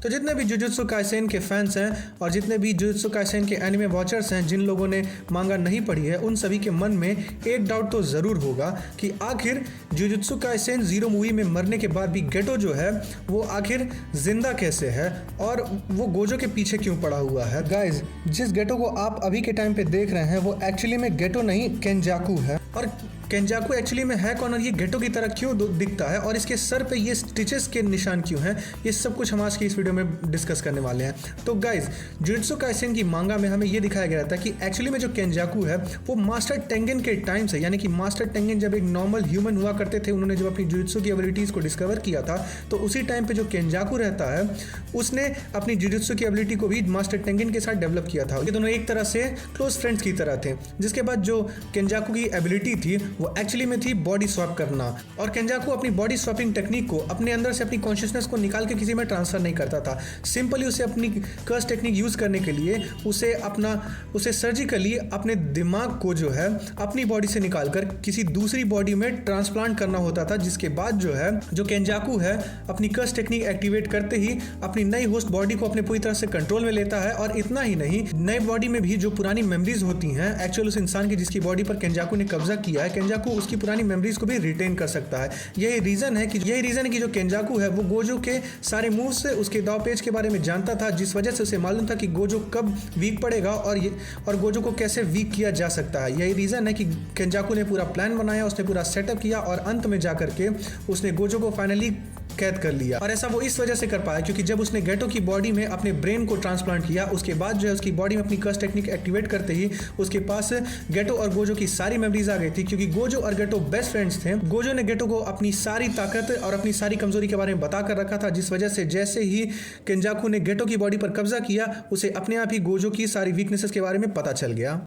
तो जितने भी जुजुत्सु काइसेन के फैंस हैं और जितने भी जुजुत्सु काइसेन के एनिमे वॉचर्स हैं, जिन लोगों ने मांगा नहीं पढ़ी है, उन सभी के मन में एक डाउट तो ज़रूर होगा कि आखिर जुजुत्सु काइसेन ज़ीरो मूवी में मरने के बाद भी गेटो जो है वो आखिर जिंदा कैसे है और वो गोजो के पीछे क्यों पड़ा हुआ है। गाइज, जिस गेटो को आप अभी के टाइम पे देख रहे हैं वो एक्चुअली में गेटो नहीं केंजाकू है। और केंजाकू एक्चुअली में है कौन और ये गेटो की तरह क्यों दिखता है और इसके सर पे ये स्टिचेस के निशान क्यों हैं, ये सब कुछ हम आज की इस वीडियो में डिस्कस करने वाले हैं। तो गाइज, जुजुत्सु काइसेन की मांगा में हमें ये दिखाया गया था कि एक्चुअली में जो केंजाकू है वो मास्टर टेंगन के टाइम से, यानी कि मास्टर टेंगन जब एक नॉर्मल ह्यूमन हुआ करते थे, उन्होंने जब अपनी जुजुत्सु की एबिलिटीज़ को डिस्कवर किया था, तो उसी टाइम पे जो केंजाकू रहता है उसने अपनी जुजुत्सु की एबिलिटी को भी मास्टर टेंगन के साथ डेवलप किया था। ये दोनों एक तरह से क्लोज फ्रेंड्स की तरह थे। जिसके बाद जो केंजाकू की एबिलिटी थी वो एक्चुअली में थी बॉडी स्वैप करना, और केंजाकू अपनी बॉडी स्वैपिंग टेक्निक को अपने अंदर से अपनी कॉन्शियसनेस को निकाल के किसी में ट्रांसफर नहीं करता था। सिंपली उसे अपनी कर्स टेक्निक यूज करने के लिए उसे सर्जिकली अपने दिमाग को जो है अपनी बॉडी से निकालकर किसी दूसरी बॉडी में ट्रांसप्लांट करना होता था। जिसके बाद जो है जो केंजाकू है अपनी कर्स टेक्निक एक्टिवेट करते ही अपनी नई होस्ट बॉडी को अपने पूरी तरह से कंट्रोल में लेता है। और इतना ही नहीं, नई बॉडी में भी जो पुरानी मेमोरीज होती हैं एक्चुअल उस इंसान की जिसकी बॉडी पर केंजाकू ने कब्जा किया है, केंजाकू उसकी पुरानी मेमोरीज को भी रिटेन कर सकता है। यही रीजन है कि जो केंजाकू है वो गोजो के सारे मूव से उसके दाव पेच के बारे में जानता था, जिस वजह से उसे मालूम था कि गोजो कब वीक पड़ेगा और गोजो को कैसे वीक किया जा सकता है। यही रीजन है कि केंजाकू ने पूरा प्लान बनाया, उसने पूरा सेटअप किया और अंत में जाकर के उसने गोजो को फाइनली कैद कर लिया। और ऐसा वो इस वजह से कर पाया क्योंकि जब उसने गेटो की बॉडी में अपने ब्रेन को ट्रांसप्लांट किया, उसके बाद जो है उसकी बॉडी में अपनी कर्स टेक्निक एक्टिवेट करते ही उसके पास गेटो और गोजो की सारी मेमोरीज आ गई थी। क्योंकि गोजो और गेटो बेस्ट फ्रेंड्स थे, गोजो ने गेटो को अपनी सारी ताकत और अपनी सारी कमजोरी के बारे में बता कर रखा था, जिस वजह से जैसे ही केंजाकू ने गेटो की बॉडी पर कब्जा किया उसे अपने आप ही गोजो की सारी वीकनेसेस के बारे में पता चल गया।